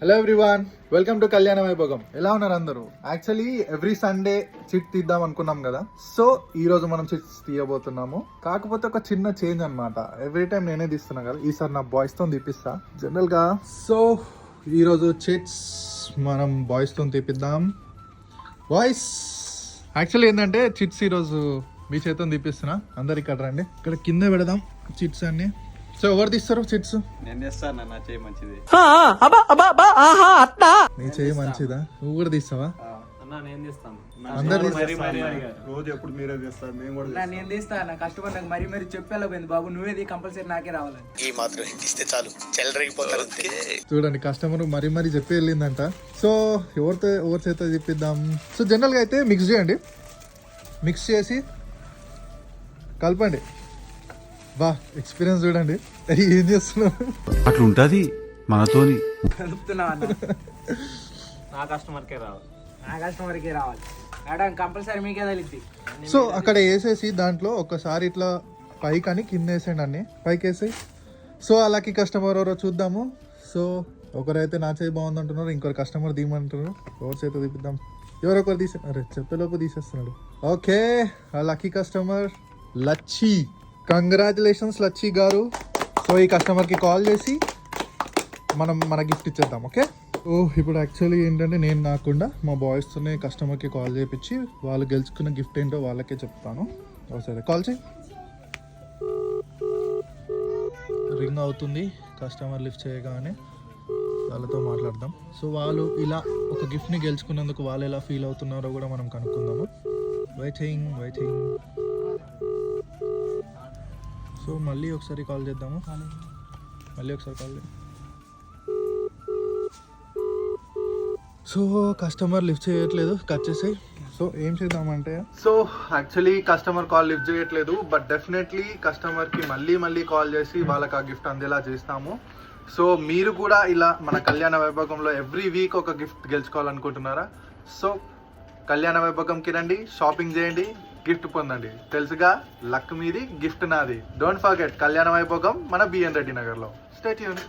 Hello everyone, welcome to కళ్యాణ వైభోగం. ఎలా ఉన్నారు అందరూ? యాక్చువల్లీ ఎవ్రీ సండే చిట్ తీద్దాం అనుకున్నాం కదా, సో ఈ రోజు మనం చిట్స్ తీయబోతున్నాము. కాకపోతే ఒక చిన్న చేంజ్ అన్నమాట. ఎవ్రీ టైం నేనే తీస్తున్నా కదా, ఈసారి నా బాయ్స్ తో తీపిస్తా జనరల్ గా. సో ఈ రోజు చిట్స్ మనం బాయ్స్ తో తీపిద్దాం. బాయ్స్ యాక్చువల్లీ ఏంటంటే చిట్స్ ఈరోజు మీ చేతం తీపిస్తున్నా. అందరు ఇక్కడ రండి, ఇక్కడ కింద పెడదాం చిట్స్ అన్ని. సో ఎవరు తీస్తారు చిట్స్? నేను చేస్తాను, నా చేయి మంచిది. నీ చేయి మంచిదా? నువ్వు కూడా తీస్తావా? అన్నా నేను తీస్తాను. అందరు రోజు ఎప్పుడు మీరే తీస్తారు, మేము కూడా నేను తీస్తా. నా కస్టమర్ నాకు మరీ చెప్పేలా బాబు, నువ్వేది కంపల్సరీ నాకే రావాలని. ఈ మాత్రం ఇస్తే చాలు, చెల్లరగిపోతారు. చూడండి, కస్టమర్ మరీ చెప్పి వెళ్ళిందంట. సో ఎవరి చేత చెప్పిద్దాం. సో జనరల్గా అయితే మిక్స్ చేయండి, మిక్స్ చేసి కలపండి. బా ఎక్స్పీరియన్స్ చూడండి, ఏం చేస్తున్నారు అట్లుంటది మనతోని. కలుపుతున్నా అన్న, నా కస్టమర్కే రావాలి. నా కస్టమర్కే రావాలి మేడం, కంపల్సరీ మీకే తగిలిద్ది. సో అక్కడ వేసేసి దాంట్లో ఒకసారి ఇట్లా పైకి అని కింద వేసేయండి, అన్ని పైకి వేసి. సో అలాకి కస్టమర్ ఎవరో చూద్దాము. సో ఒకరైతే నా చేయి బాగుంది అంటున్నారు, ఇంకొక కస్టమర్ తీయమంటున్నారు. ఎవరి చేత తీపిద్దాం? ఎవరొకరు చెప్పేలోపు తీసేస్తున్నాడు. ఓకే, ఆ lucky customer Lachchi. Congratulations Lachchi గారు. సో ఈ కస్టమర్కి కాల్ చేసి మన గిఫ్ట్ ఇచ్చేద్దాం. ఓకే. ఇప్పుడు యాక్చువల్లీ ఏంటంటే నేను కాకుండా మా బాయ్స్తోనే కస్టమర్కి కాల్ చేయించి వాళ్ళు గెలుచుకున్న గిఫ్ట్ ఏంటో వాళ్ళకే చెప్తాను. సరే కాల్ చేయి. రింగ్ అవుతుంది, కస్టమర్ లిఫ్ట్ చేయగానే వాళ్ళతో మాట్లాడదాం. సో వాళ్ళు ఇలా ఒక గిఫ్ట్ని గెలుచుకున్నందుకు వాళ్ళు ఎలా ఫీల్ అవుతున్నారో కూడా మనం కనుక్కుందాము. వెయిటింగ్. సో మళ్ళీ ఒకసారి కాల్ చేద్దాము. సో కస్టమర్ లిఫ్ట్ చేయట్లేదు, కట్ చేసాయి. సో ఏం చేద్దామంటే, so actually customer call lift చేయట్లేదు, బట్ డెఫినెట్లీ కస్టమర్కి మళ్ళీ కాల్ చేసి వాళ్ళకి ఆ గిఫ్ట్ అందేలా చేస్తాము. సో మీరు కూడా ఇలా మన కళ్యాణ వైభోగంలో ఎవ్రీ వీక్ ఒక గిఫ్ట్ గెలుచుకోవాలనుకుంటున్నారా? సో కళ్యాణ వైభోగంకి రండి, షాపింగ్ చేయండి, గిఫ్ట్ పొందండి. తెలుసుగా, లక్ మీది, గిఫ్ట్ నాది. డోంట్ ఫర్గెట్, కళ్యాణ వైభోగం మన బిఎన్ రెడ్డి నగర్లో. Stay tune.